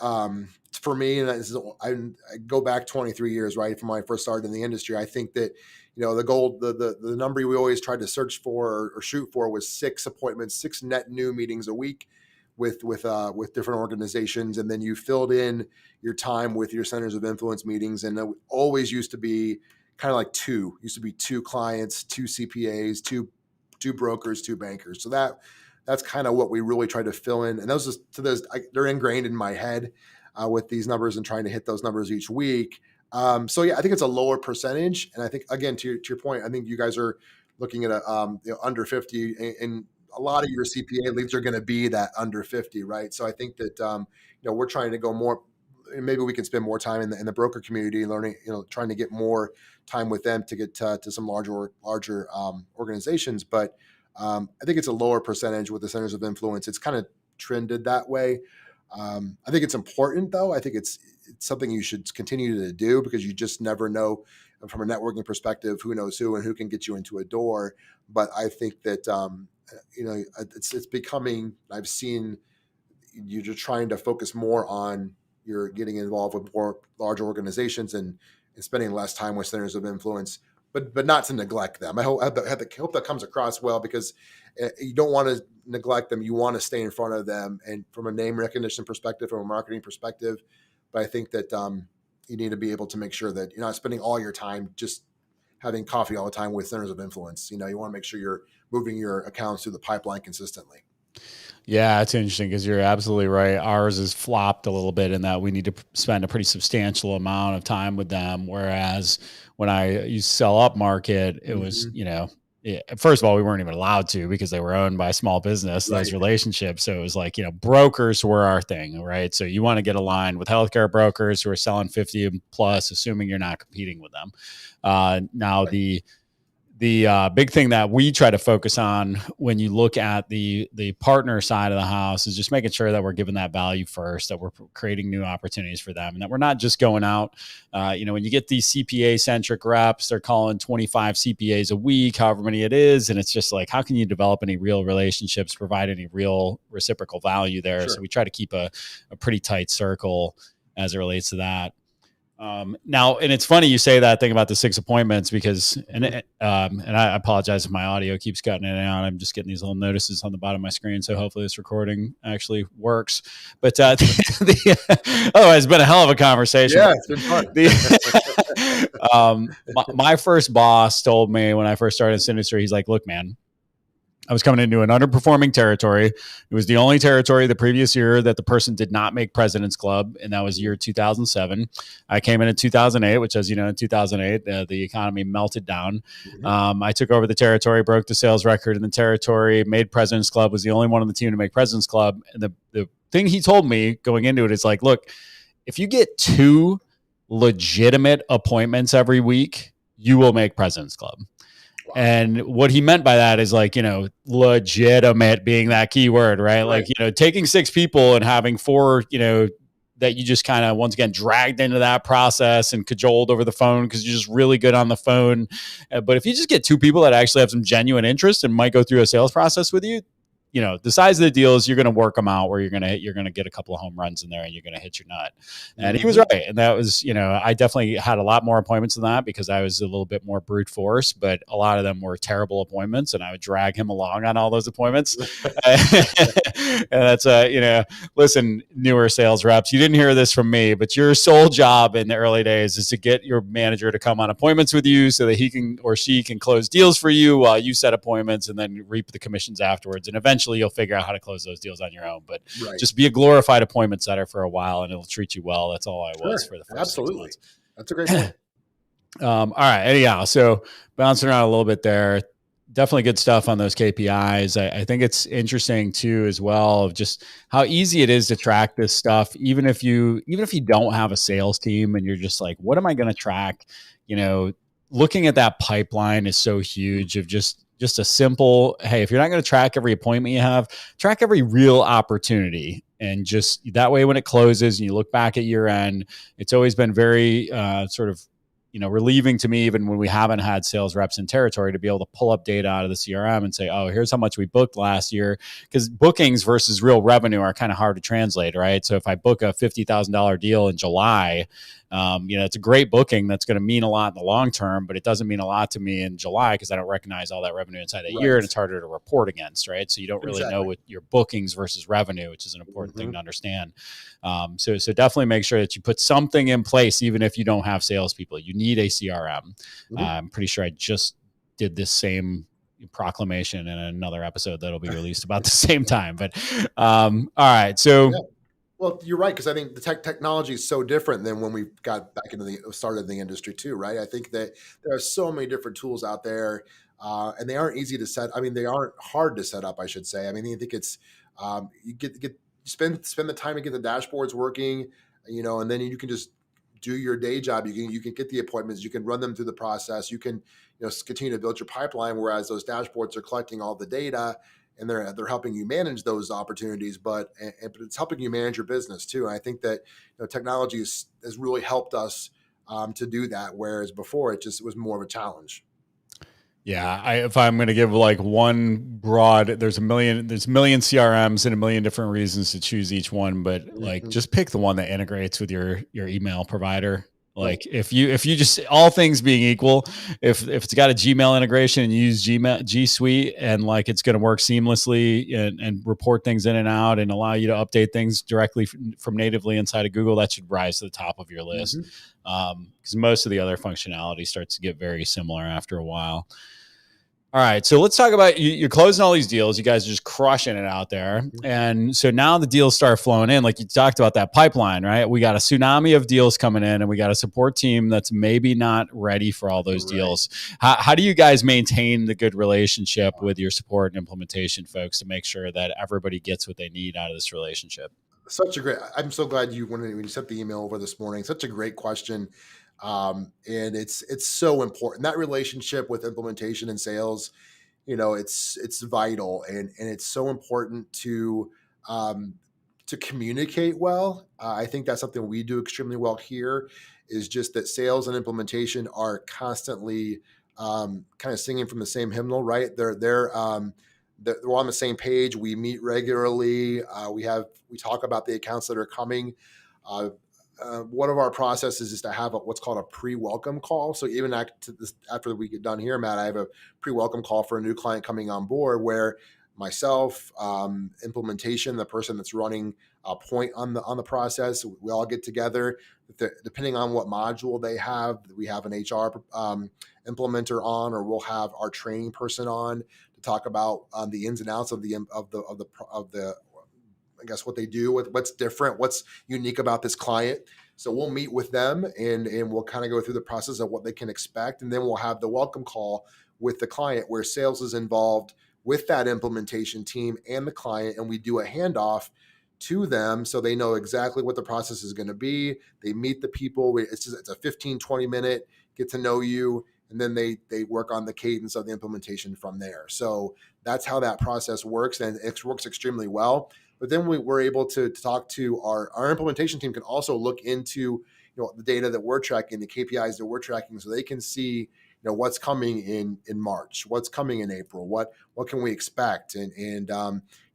for me, and I go back 23 years, right, from when I first started in the industry. I think that the goal, the number we always tried to search for or shoot for was 6 appointments, 6 net new meetings a week with different organizations, and then you filled in your time with your centers of influence meetings. And it always used to be kind of like 2 clients, 2 CPAs, two brokers, 2 bankers. So that's kind of what we really tried to fill in. And they're ingrained in my head with these numbers and trying to hit those numbers each week. So yeah, I think it's a lower percentage. And I think, again, to your point, I think you guys are looking at under 50, and a lot of your CPA leads are going to be that under 50, right? So I think that we're trying to go more. Maybe we can spend more time in the broker community, learning, trying to get more time with them to get to some larger organizations. But I think it's a lower percentage with the centers of influence. It's kind of trended that way. I think it's important, though. I think it's something you should continue to do, because you just never know from a networking perspective who knows who and who can get you into a door. But I think that it's becoming. I've seen you're just trying to focus more on you're getting involved with more large organizations and spending less time with centers of influence, but not to neglect them. I hope that comes across well, because you don't want to neglect them. You want to stay in front of them, and from a name recognition perspective, from a marketing perspective. But I think that you need to be able to make sure that you're not spending all your time just having coffee all the time with centers of influence. You want to make sure you're moving your accounts through the pipeline consistently. Yeah, it's interesting, because you're absolutely right. Ours is flopped a little bit in that we need to spend a pretty substantial amount of time with them. Whereas when I used to sell up market, it was, first of all, we weren't even allowed to, because they were owned by a small business, those relationships. So it was like, brokers were our thing, right? So you want to get aligned with healthcare brokers who are selling 50 plus, assuming you're not competing with them. Now the big thing that we try to focus on when you look at the partner side of the house is just making sure that we're giving that value first, that we're creating new opportunities for them, and that we're not just going out. When you get these CPA centric reps, they're calling 25 CPAs a week, however many it is. And it's just like, how can you develop any real relationships, provide any real reciprocal value there? Sure. So we try to keep a pretty tight circle as it relates to that. Now, and it's funny you say that thing about the 6 appointments, because, and I apologize if my audio keeps cutting in and out. I'm just getting these little notices on the bottom of my screen. So hopefully this recording actually works. But otherwise, it's been a hell of a conversation. Yeah, it's been fun. My first boss told me when I first started in this industry, he's like, look, man, I was coming into an underperforming territory. It was the only territory the previous year that the person did not make President's Club, and that was year 2007. I came in 2008, which, as you know, in 2008, the economy melted down. I took over the territory, broke the sales record in the territory, made President's Club, was the only one on the team to make President's Club. And the thing he told me going into it is like, look, if you get 2 legitimate appointments every week, you will make President's Club. And what he meant by that is like, legitimate being that key word, right? Like, taking 6 people and having 4, that you just kind of, once again, dragged into that process and cajoled over the phone because you're just really good on the phone. But if you just get two people that actually have some genuine interest and might go through a sales process with you, the size of the deals, you're going to work them out where you're going to get a couple of home runs in there and you're going to hit your nut. And he was right. And that was, I definitely had a lot more appointments than that because I was a little bit more brute force, but a lot of them were terrible appointments and I would drag him along on all those appointments. And that's, listen, newer sales reps, you didn't hear this from me, but your sole job in the early days is to get your manager to come on appointments with you so that he can or she can close deals for you while you set appointments and then reap the commissions afterwards. And eventually you'll figure out how to close those deals on your own, but just be a glorified appointment setter for a while and it'll treat you well. That's all I was for the first 6 months. That's a great point. All right. Anyhow, so bouncing around a little bit there, definitely good stuff on those KPIs. I think it's interesting too, as well, of just how easy it is to track this stuff. Even if you don't have a sales team and you're just like, what am I going to track? Looking at that pipeline is so huge of just a simple, hey, if you're not going to track every appointment you have, track every real opportunity. And just that way, when it closes and you look back at year end, it's always been very sort of, relieving to me, even when we haven't had sales reps in territory, to be able to pull up data out of the CRM and say, oh, here's how much we booked last year. Because bookings versus real revenue are kind of hard to translate, right? So if I book a $50,000 deal in July, it's a great booking that's going to mean a lot in the long term, but it doesn't mean a lot to me in July because I don't recognize all that revenue inside that year, and it's harder to report against, right? So you don't really know what your bookings versus revenue, which is an important thing to understand. So definitely make sure that you put something in place, even if you don't have salespeople. You need a CRM. I'm pretty sure I just did this same proclamation in another episode that'll be released about the same time. But all right, so. Yeah. Well, you're right, because I think the technology is so different than when we got back into started the industry too, right? I think that there are so many different tools out there, and they aren't easy to set. I mean, they aren't hard to set up, I should say. I mean, I think it's you spend the time to get the dashboards working, and then you can just do your day job. You can get the appointments, you can run them through the process, you can continue to build your pipeline. Whereas those dashboards are collecting all the data, and they're helping you manage those opportunities, but it's helping you manage your business too. And I think that technology has really helped us to do that, whereas before it was more of a challenge. Yeah, if I'm going to give like one broad, there's a million CRMs and a million different reasons to choose each one, but like just pick the one that integrates with your email provider. Like if you just, all things being equal, if it's got a Gmail integration and you use G Suite and like it's going to work seamlessly and report things in and out and allow you to update things directly from natively inside of Google, that should rise to the top of your list. Because most of the other functionality starts to get very similar after a while. All right, so let's talk about you're closing all these deals. You guys are just crushing it out there. And so now the deals start flowing in. Like you talked about that pipeline, right? We got a tsunami of deals coming in and we got a support team that's maybe not ready for all those deals. How do you guys maintain the good relationship with your support and implementation folks to make sure that everybody gets what they need out of this relationship? I'm so glad when you sent the email over this morning, such a great question. And it's so important, that relationship with implementation and sales, it's vital, and it's so important to communicate well. I think that's something we do extremely well here, is just that sales and implementation are constantly kind of singing from the same hymnal, right? They're on the same page. We meet regularly. We talk about the accounts that are coming. One of our processes is to have what's called a pre-welcome call. So even after we get done here, Matt, I have a pre-welcome call for a new client coming on board where myself, implementation, the person that's running a point on the process, we all get together. Depending on what module they have, we have an HR implementer on, or we'll have our training person on to talk about the ins and outs of the I guess what they do, what's different, what's unique about this client. So we'll meet with them and we'll kind of go through the process of what they can expect. And then we'll have the welcome call with the client where sales is involved with that implementation team and the client. And we do a handoff to them so they know exactly what the process is going to be. They meet the people. It's a 15, 20 minute get to know you. and then they work on the cadence of the implementation from there. So that's how that process works, and it works extremely well. But then we're able to talk to our implementation team can also look into the data that we're tracking, the KPIs that we're tracking, so they can see what's coming in March, what's coming in April, what can we expect, and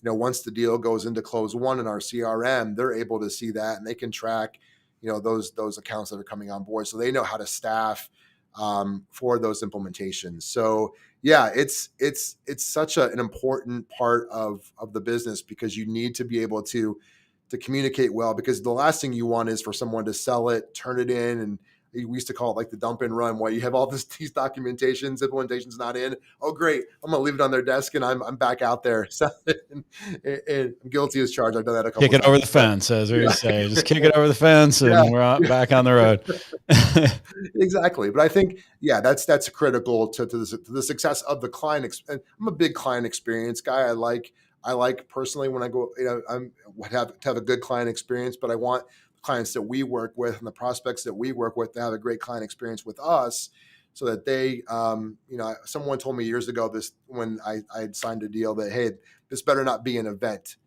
once the deal goes into close one in our CRM, they're able to see that, and they can track those accounts that are coming on board, so they know how to staff for those implementations. So yeah, it's such an important part of the business, because you need to be able to communicate well, because the last thing you want is for someone to sell it, turn it in, and we used to call it like the dump and run, where you have all these documentations, implementation's not in. Oh, great. I'm going to leave it on their desk and I'm back out there selling and I'm guilty as charged. I've done that a couple times. Kick it over the fence, as we say. Just kick it over the fence and we're back on the road. Exactly. But I think, that's critical to the success of the client. I'm a big client experience guy. I like personally when I go, I'm have to have a good client experience, but I want clients that we work with and the prospects that we work with to have a great client experience with us, so that they, someone told me years ago this, when I had signed a deal, that, hey, this better not be an event.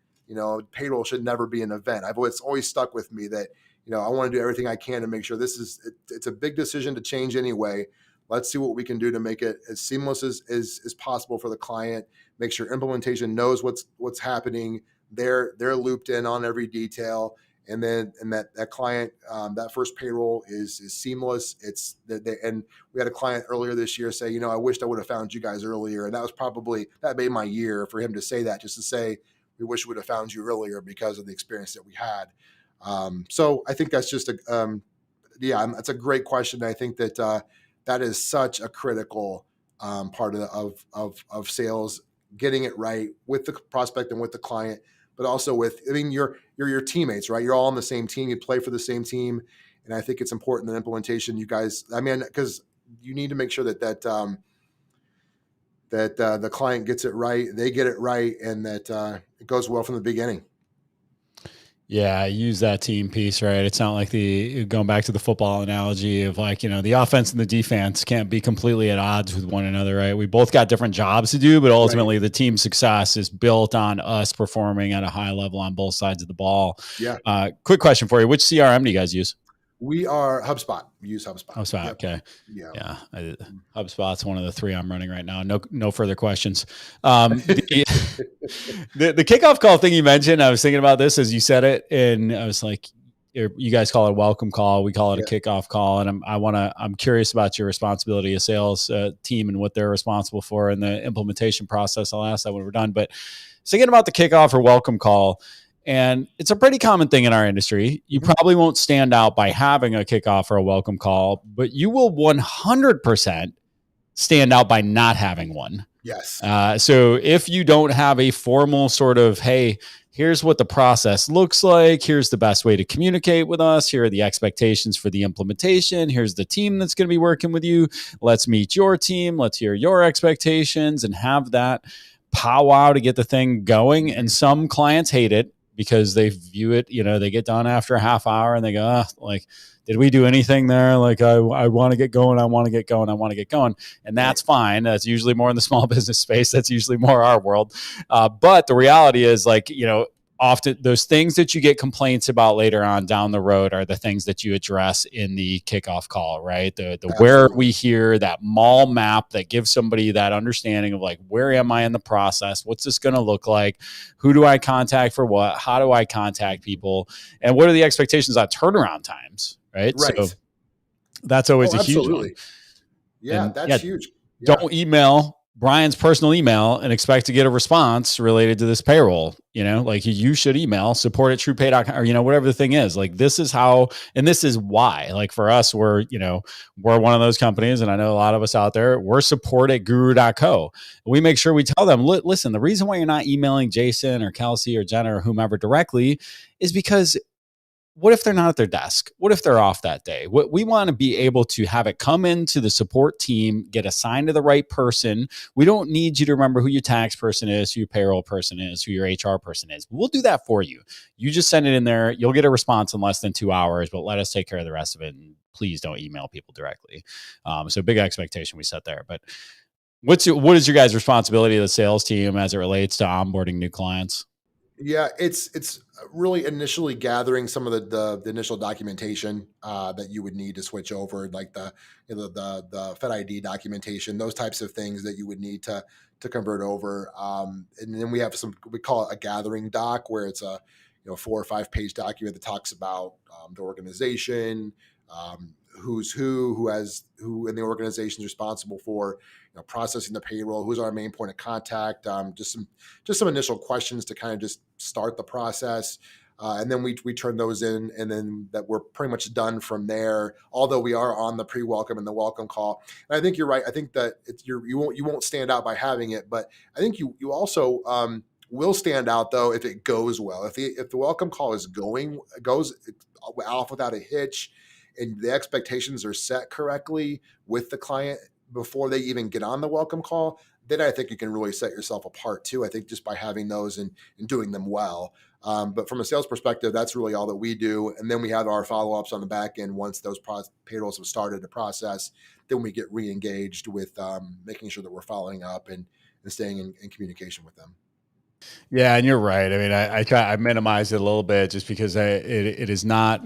Payroll should never be an event. It's always stuck with me that, I want to do everything I can to make sure it's a big decision to change anyway. Let's see what we can do to make it as seamless as possible for the client. Make sure implementation knows what's happening. They're looped in on every detail. And that client, that first payroll is seamless. And we had a client earlier this year say, I wished I would have found you guys earlier. And that made my year for him to say that, just to say, we wish we would have found you earlier because of the experience that we had. So I think that's just that's a great question. I think that that is such a critical part of sales, getting it right with the prospect and with the client, but also with, you're your teammates, right? You're all on the same team. You play for the same team. And I think it's important in implementation, you guys, because you need to make sure that the client gets it right, they get it right, and that it goes well from the beginning. Yeah, I use that team piece, right? It's not like going back to the football analogy of like, the offense and the defense can't be completely at odds with one another, right? We both got different jobs to do, but ultimately the team success is built on us performing at a high level on both sides of the ball. Yeah. Quick question for you. Which CRM do you guys use? We are HubSpot. We use HubSpot. HubSpot. Yep. Okay. Yeah. HubSpot's one of the three I'm running right now. No further questions. The kickoff call thing you mentioned, I was thinking about this as you said it, and I was like, you guys call it a welcome call. We call it a kickoff call. And I'm curious about your responsibility as sales team and what they're responsible for in the implementation process. I'll ask that when we're done, but thinking about the kickoff or welcome call. And it's a pretty common thing in our industry. You probably won't stand out by having a kickoff or a welcome call, but you will 100% stand out by not having one. Yes. So if you don't have a formal sort of, hey, here's what the process looks like, here's the best way to communicate with us, here are the expectations for the implementation, here's the team that's going to be working with you, let's meet your team, let's hear your expectations, and have that powwow to get the thing going. And some clients hate it, because they view it, they get done after a half hour and they go, did we do anything there? Like, I want to get going. I want to get going. I want to get going. And that's fine. That's usually more in the small business space. That's usually more our world. But the reality is, often those things that you get complaints about later on down the road are the things that you address in the kickoff call, right? The where we hear that mall map that gives somebody that understanding of like, where am I in the process? What's this going to look like? Who do I contact for what? How do I contact people? And what are the expectations on turnaround times, right? So that's always a huge one. Yeah, and that's huge. Yeah. Don't email Bryan's personal email and expect to get a response related to this payroll. You should email support@TruPay.com, or, whatever the thing is. Like, this is how, and this is why. Like, for us, we're one of those companies, and I know a lot of us out there, we're support@guru.co. We make sure we tell them, listen, the reason why you're not emailing Jason or Kelsey or Jenna or whomever directly is because what if they're not at their desk? What if they're off that day? What we want to be able to have it come into the support team, get assigned to the right person. We don't need you to remember who your tax person is, who your payroll person is, who your HR person is. We'll do that for you. You just send it in there. You'll get a response in less than 2 hours, but let us take care of the rest of it. And please don't email people directly. So big expectation we set there. But what is your guys' responsibility of the sales team as it relates to onboarding new clients? Yeah, it's really initially gathering some of the initial documentation that you would need to switch over, like the Fed ID documentation, those types of things that you would need to convert over. And then we have we call it a gathering doc, where it's a 4 or 5 page document that talks about the organization, who's who in the organization is responsible for processing the payroll, who's our main point of contact, just some initial questions to kind of just start the process. And then we turn those in, and then that we're pretty much done from there. Although we are on the pre-welcome and the welcome call, and I think you're right. I think that you won't stand out by having it, but I think you also will stand out though if it goes well. If the welcome call goes off without a hitch, and the expectations are set correctly with the client before they even get on the welcome call, then I think you can really set yourself apart too. I think just by having those and doing them well. But from a sales perspective, that's really all that we do. And then we have our follow-ups on the back end. Once those payrolls have started to process, then we get re-engaged with making sure that we're following up and staying in communication with them. Yeah, and you're right. I mean, I minimize it a little bit just because it is not,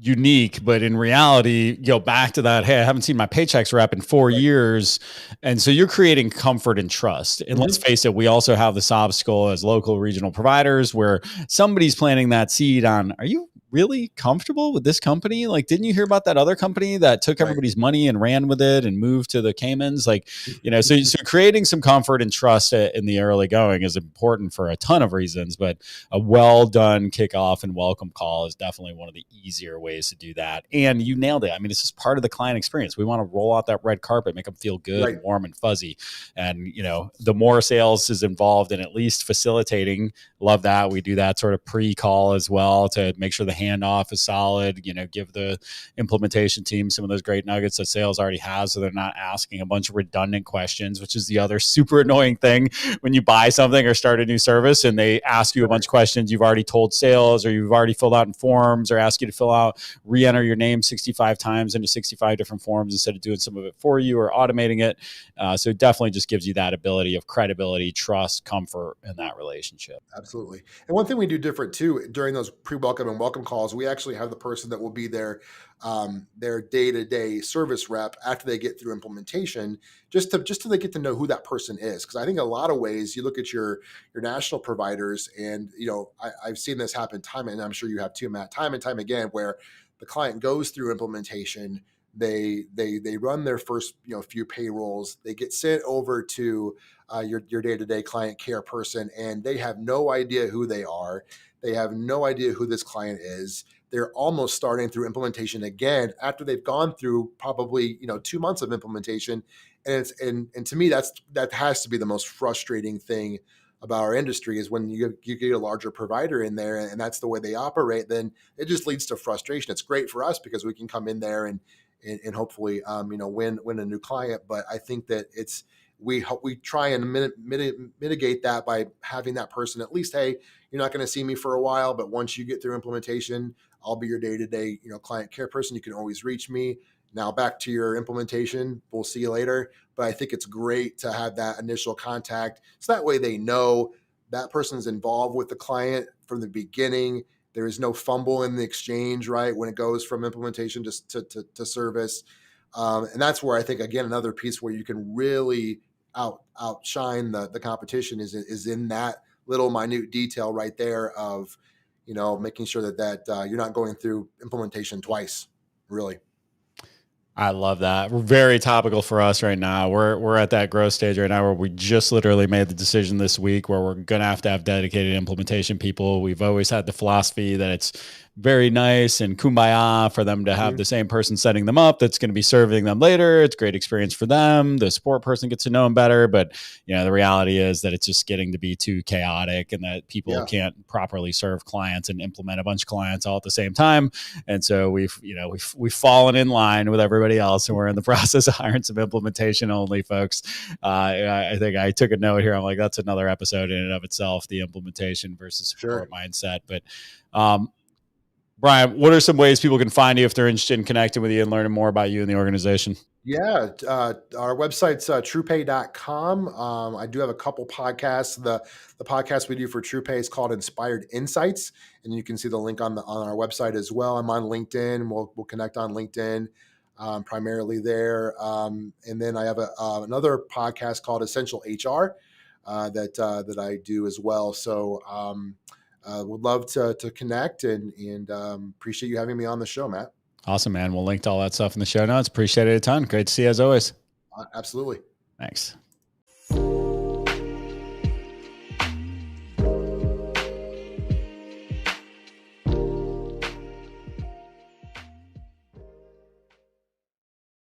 unique, but in reality, back to that, hey, I haven't seen my paychecks rep in 4 years. And so you're creating comfort and trust. And let's face it, we also have this obstacle as local regional providers where somebody's planting that seed on, are you really comfortable with this company? Like, didn't you hear about that other company that took everybody's money and ran with it and moved to the Caymans? Like, so creating some comfort and trust in the early going is important for a ton of reasons, but a well done kickoff and welcome call is definitely one of the easier ways to do that. And you nailed it. I mean, it's just part of the client experience. We want to roll out that red carpet, make them feel good, and warm and fuzzy. And, the more sales is involved in at least facilitating, love that. We do that sort of pre-call as well to make sure the handoff is solid, give the implementation team some of those great nuggets that sales already has, so they're not asking a bunch of redundant questions, which is the other super annoying thing when you buy something or start a new service and they ask you a bunch of questions you've already told sales or you've already filled out in forms, or ask you to re-enter your name 65 times into 65 different forms instead of doing some of it for you or automating it. So it definitely just gives you that ability of credibility, trust, comfort in that relationship. Absolutely. And one thing we do different too during those pre-welcome and welcome calls, we actually have the person that will be their day-to-day service rep after they get through implementation, just so they get to know who that person is. Because I think a lot of ways you look at your national providers, and I've seen this happen and I'm sure you have too, Matt, time and time again, where the client goes through implementation, they run their first few payrolls, they get sent over to your day-to-day client care person, and they have no idea who they are. They have no idea who this client is. They're almost starting through implementation again after they've gone through probably 2 months of implementation. And to me, that has to be the most frustrating thing about our industry, is when you get a larger provider in there and that's the way they operate, then it just leads to frustration. It's great for us because we can come in there and hopefully win a new client. But I think that we try and mitigate that by having that person at least, hey, you're not going to see me for a while, but once you get through implementation, I'll be your day-to-day client care person. You can always reach me. Now back to your implementation. We'll see you later. But I think it's great to have that initial contact, so that way they know that person's involved with the client from the beginning. There is no fumble in the exchange, right, when it goes from implementation to service. And that's where I think, again, another piece where you can really outshine the competition is in that little minute detail right there of, making sure that you're not going through implementation twice, really. I love that. We're very topical for us right now. We're at that growth stage right now where we just literally made the decision this week where we're going to have dedicated implementation people. We've always had the philosophy that it's very nice and kumbaya for them to have the same person setting them up that's going to be serving them later. It's a great experience for them. The support person gets to know them better, but the reality is that it's just getting to be too chaotic, and that people can't properly serve clients and implement a bunch of clients all at the same time. And so we've fallen in line with everybody else, and we're in the process of hiring some implementation only folks. I think I took a note here. I'm like, that's another episode in and of itself, the implementation versus support mindset. But Bryan, what are some ways people can find you if they're interested in connecting with you and learning more about you and the organization? Yeah, our website's TruPay.com. I do have a couple podcasts. The podcast we do for TruPay is called Inspired Insights, and you can see the link on our website as well. I'm on LinkedIn. We'll connect on LinkedIn, primarily there. And then I have another podcast called Essential HR that I do as well. So would love to connect and appreciate you having me on the show, Matt. Awesome, man. We'll link to all that stuff in the show notes. Appreciate it a ton. Great to see you as always. Absolutely. Thanks.